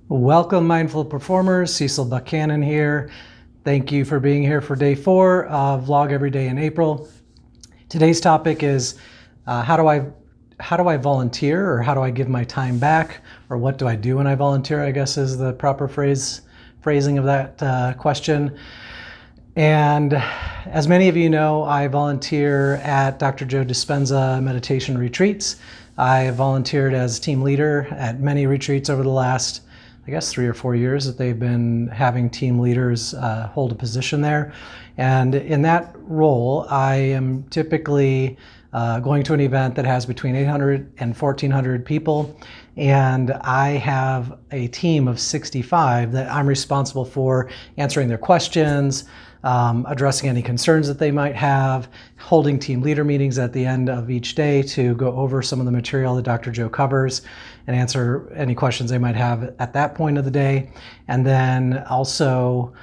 Welcome, Mindful Performers. Cecil Buchanan here. Thank you for being here for day 4 of Vlog Every Day in April. Today's topic is how do I volunteer, or how do I give my time back, or what do I do when I volunteer, I guess is the proper phrasing of that question. And as many of you know, I volunteer at Dr. Joe Dispenza meditation retreats. I volunteered as team leader at many retreats over the last, I guess, 3 or 4 years that they've been having team leaders hold a position there. And in that role, I am typically going to an event that has between 800 and 1,400 people. And I have a team of 65 that I'm responsible for answering their questions, addressing any concerns that they might have, holding team leader meetings at the end of each day to go over some of the material that Dr. Joe covers and answer any questions they might have at that point of the day. And then also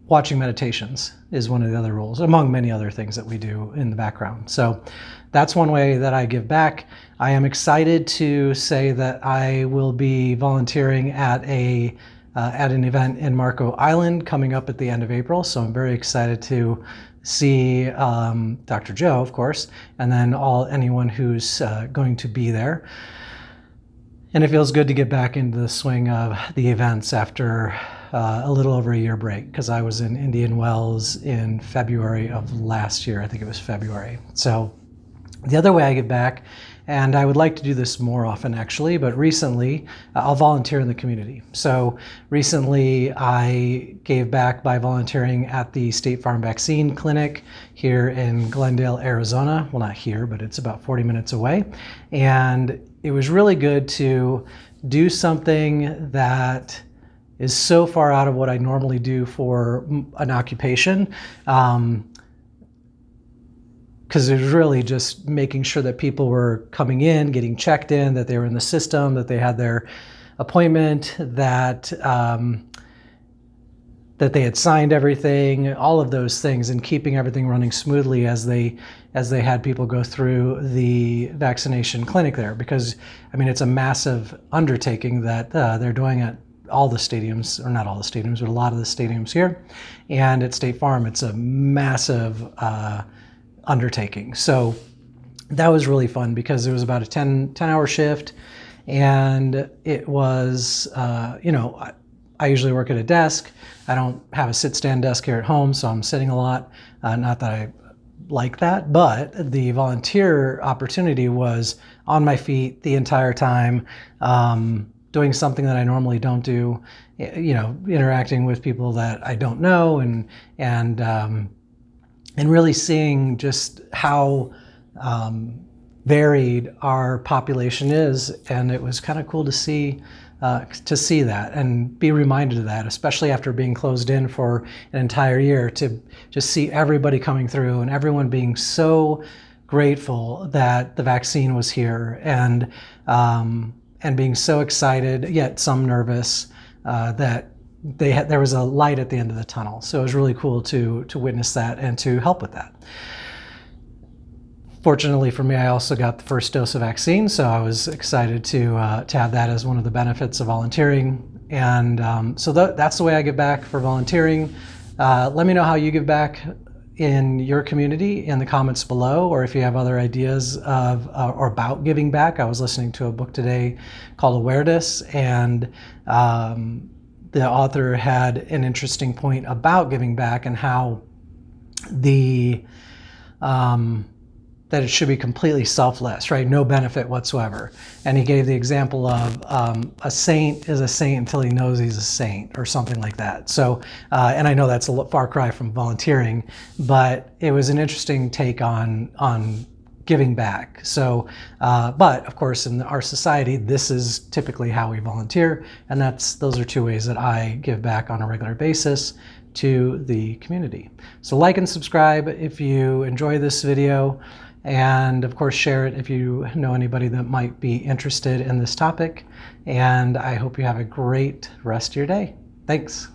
watching meditations is one of the other roles, among many other things that we do in the background. So that's one way that I give back. I am excited to say that I will be volunteering at an event in Marco Island coming up at the end of April. So I'm very excited to see Dr. Joe, of course, and then anyone who's going to be there. And it feels good to get back into the swing of the events after a little over a year break, because I was in Indian Wells in February of last year. I think it was February. So the other way I give back, and I would like to do this more often actually, but recently I'll volunteer in the community. So recently I gave back by volunteering at the State Farm Vaccine Clinic here in Glendale, Arizona. Well, not here, but it's about 40 minutes away. And it was really good to do something that is so far out of what I normally do for an occupation. Because it was really just making sure that people were coming in, getting checked in, that they were in the system, that they had their appointment, that they had signed everything, all of those things, and keeping everything running smoothly as they had people go through the vaccination clinic there. Because, I mean, it's a massive undertaking that they're doing at all the stadiums, or not all the stadiums, but a lot of the stadiums here. And at State Farm, it's a massive undertaking. So that was really fun because it was about a 10-hour shift, and it was, I usually work at a desk. I don't have a sit-stand desk here at home, so I'm sitting a lot. Not that I like that, but the volunteer opportunity was on my feet the entire time, doing something that I normally don't do, interacting with people that I don't know, and really seeing just how varied our population is. And it was kind of cool to see that and be reminded of that, especially after being closed in for an entire year, to just see everybody coming through and everyone being so grateful that the vaccine was here, and being so excited, yet some nervous, that there was a light at the end of the tunnel. So it was really cool to witness that and to help with that. Fortunately for me, I also got the first dose of vaccine, so I was excited to have that as one of the benefits of volunteering. And so that's the way I give back for volunteering. Let me know how you give back in your community in the comments below, or if you have other ideas of or about giving back. I was listening to a book today called Awareness, and the author had an interesting point about giving back and how that it should be completely selfless, right? No benefit whatsoever. And he gave the example of a saint is a saint until he knows he's a saint, or something like that. So, and I know that's a far cry from volunteering, but it was an interesting take on giving back. So, but of course, in our society, this is typically how we volunteer, and those are 2 ways that I give back on a regular basis to the community. So like and subscribe if you enjoy this video, and of course share it if you know anybody that might be interested in this topic. And I hope you have a great rest of your day. Thanks.